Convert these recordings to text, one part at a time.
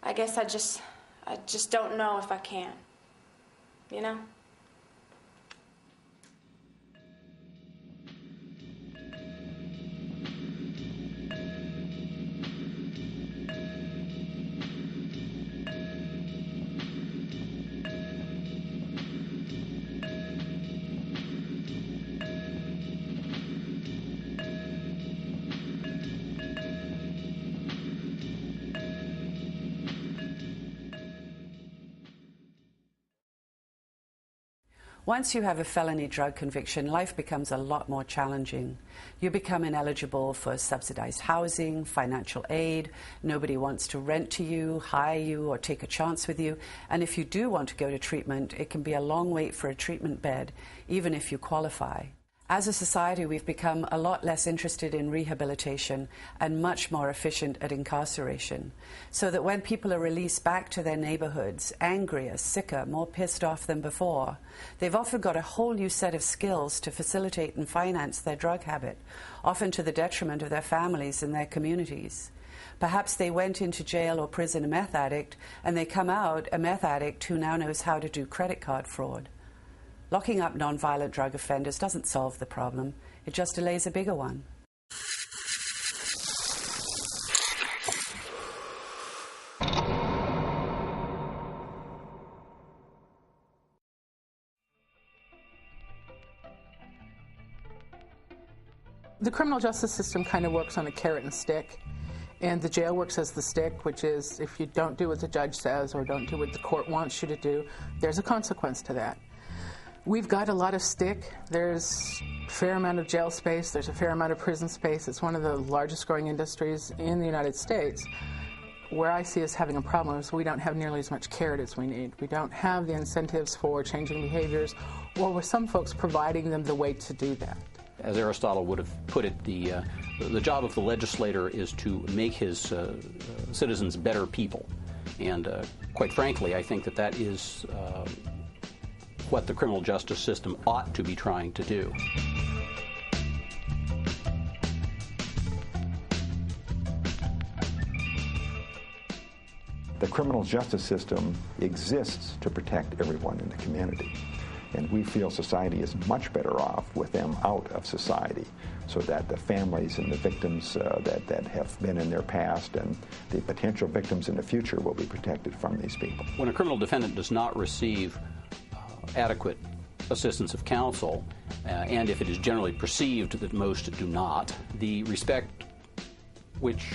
I guess I just don't know if I can, you know? Once you have a felony drug conviction, life becomes a lot more challenging. You become ineligible for subsidized housing, financial aid. Nobody wants to rent to you, hire you, or take a chance with you. And if you do want to go to treatment, it can be a long wait for a treatment bed, even if you qualify. As a society, we've become a lot less interested in rehabilitation and much more efficient at incarceration, so that when people are released back to their neighborhoods, angrier, sicker, more pissed off than before, they've often got a whole new set of skills to facilitate and finance their drug habit, often to the detriment of their families and their communities. Perhaps they went into jail or prison a meth addict, and they come out a meth addict who now knows how to do credit card fraud. Locking up nonviolent drug offenders doesn't solve the problem. It just delays a bigger one. The criminal justice system kind of works on a carrot and stick, and the jail works as the stick, which is if you don't do what the judge says or don't do what the court wants you to do, there's a consequence to that. We've got a lot of stick. There's a fair amount of jail space. There's a fair amount of prison space. It's one of the largest growing industries in the United States. Where I see us having a problem is we don't have nearly as much carrot as we need. We don't have the incentives for changing behaviors, or with some folks providing them the way to do that. As Aristotle would have put it, the job of the legislator is to make his citizens better people. And quite frankly, I think that is what the criminal justice system ought to be trying to do. The criminal justice system exists to protect everyone in the community. And we feel society is much better off with them out of society, so that the families and the victims that have been in their past and the potential victims in the future will be protected from these people. When a criminal defendant does not receive adequate assistance of counsel, and if it is generally perceived that most do not, the respect which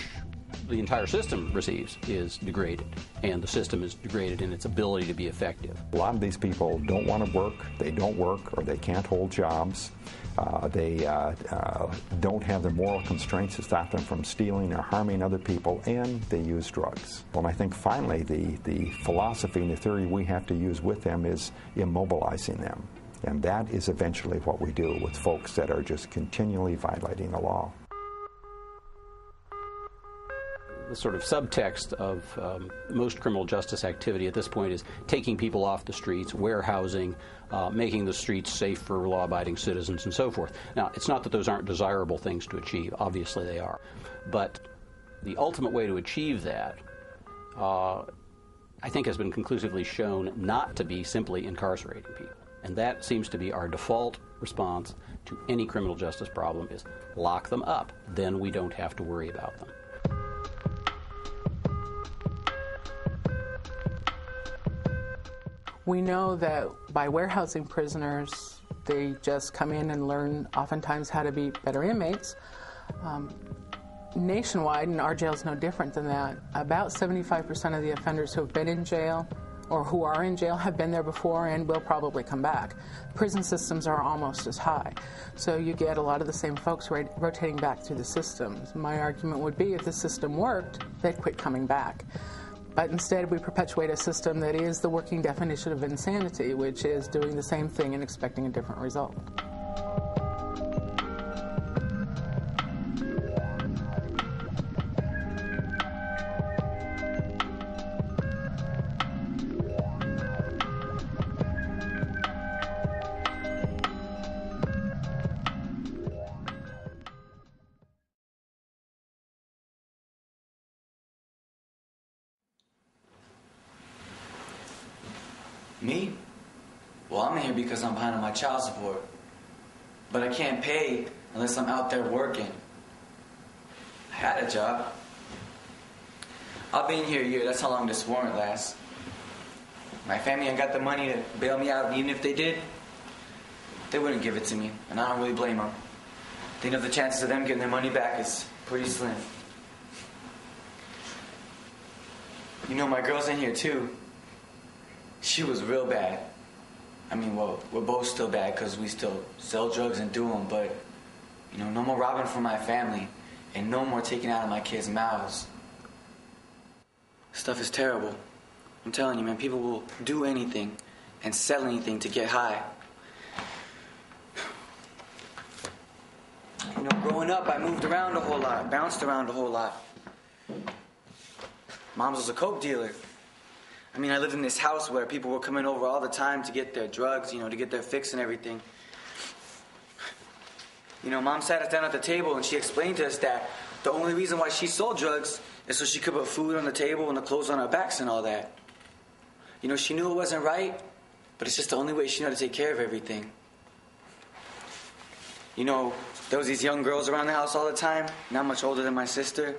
the entire system receives is degraded, and the system is degraded in its ability to be effective. A lot of these people don't want to work, they don't work, or they can't hold jobs. They don't have the moral constraints to stop them from stealing or harming other people, and they use drugs. Well, I think finally the philosophy and the theory we have to use with them is immobilizing them. And that is eventually what we do with folks that are just continually violating the law. The sort of subtext of most criminal justice activity at this point is taking people off the streets, warehousing, making the streets safe for law-abiding citizens, and so forth. Now, it's not that those aren't desirable things to achieve. Obviously they are. But the ultimate way to achieve that, I think, has been conclusively shown not to be simply incarcerating people. And that seems to be our default response to any criminal justice problem, is lock them up. Then we don't have to worry about them. We know that by warehousing prisoners, they just come in and learn oftentimes how to be better inmates. Nationwide, and our jail's no different than that, about 75% of the offenders who have been in jail or who are in jail have been there before and will probably come back. Prison systems are almost as high. So you get a lot of the same folks rotating back through the systems. My argument would be if the system worked, they'd quit coming back. But instead, we perpetuate a system that is the working definition of insanity, which is doing the same thing and expecting a different result. Me? Well, I'm here because I'm behind on my child support. But I can't pay unless I'm out there working. I had a job. I've been here a year. That's how long this warrant lasts. My family ain't got the money to bail me out, and even if they did, they wouldn't give it to me, and I don't really blame them. They know the chances of them getting their money back is pretty slim. You know, my girl's in here too. She was real bad. I mean, well, we're both still bad because we still sell drugs and do them, but, you know, no more robbing from my family and no more taking out of my kids' mouths. Stuff is terrible. I'm telling you, man, people will do anything and sell anything to get high. You know, growing up, I moved around a whole lot, bounced around a whole lot. Mom's was a coke dealer. I mean, I lived in this house where people were coming over all the time to get their drugs, you know, to get their fix and everything. You know, Mom sat us down at the table and she explained to us that the only reason why she sold drugs is so she could put food on the table and the clothes on our backs and all that. You know, she knew it wasn't right, but it's just the only way she knew how to take care of everything. You know, there was these young girls around the house all the time, not much older than my sister.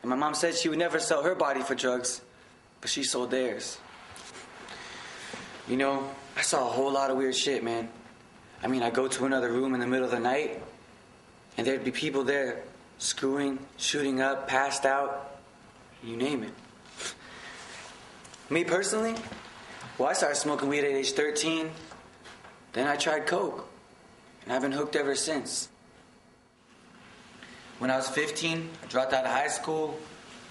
And my mom said she would never sell her body for drugs, but she sold theirs. You know, I saw a whole lot of weird shit, man. I mean, I go to another room in the middle of the night, and there'd be people there screwing, shooting up, passed out, you name it. Me personally, well, I started smoking weed at age 13. Then I tried coke, and I've been hooked ever since. When I was 15, I dropped out of high school,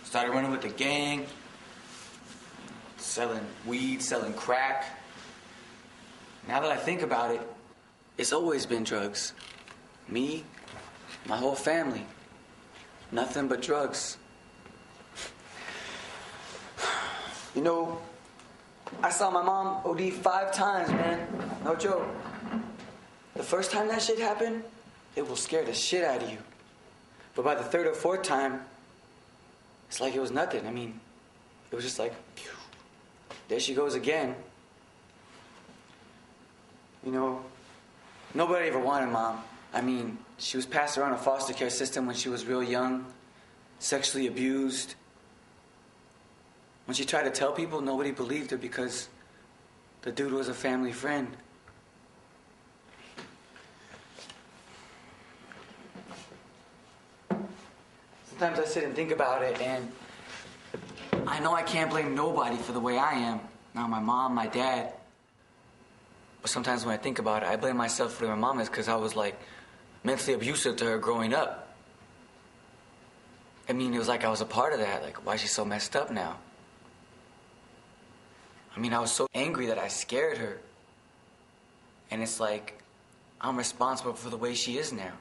started running with the gang, selling weed, selling crack. Now that I think about it, it's always been drugs. Me, my whole family, nothing but drugs. You know, I saw my mom OD 5 times, man. No joke. The first time that shit happened, it will scare the shit out of you. But by the 3rd or 4th time, it's like it was nothing. I mean, it was just like, phew, there she goes again. You know, nobody ever wanted Mom. I mean, she was passed around a foster care system when she was real young, sexually abused. When she tried to tell people, nobody believed her because the dude was a family friend. Sometimes I sit and think about it, and I know I can't blame nobody for the way I am. Not my mom, my dad. But sometimes when I think about it, I blame myself for the way my mom is because I was, like, mentally abusive to her growing up. I mean, it was like I was a part of that. Like, why is she so messed up now? I mean, I was so angry that I scared her. And it's like, I'm responsible for the way she is now.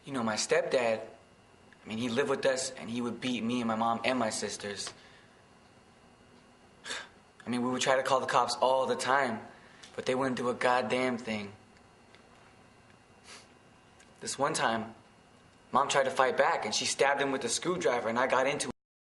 You know, my stepdad, I mean, he lived with us and he would beat me and my mom and my sisters. I mean, we would try to call the cops all the time, but they wouldn't do a goddamn thing. This one time, Mom tried to fight back and she stabbed him with a screwdriver and I got into it.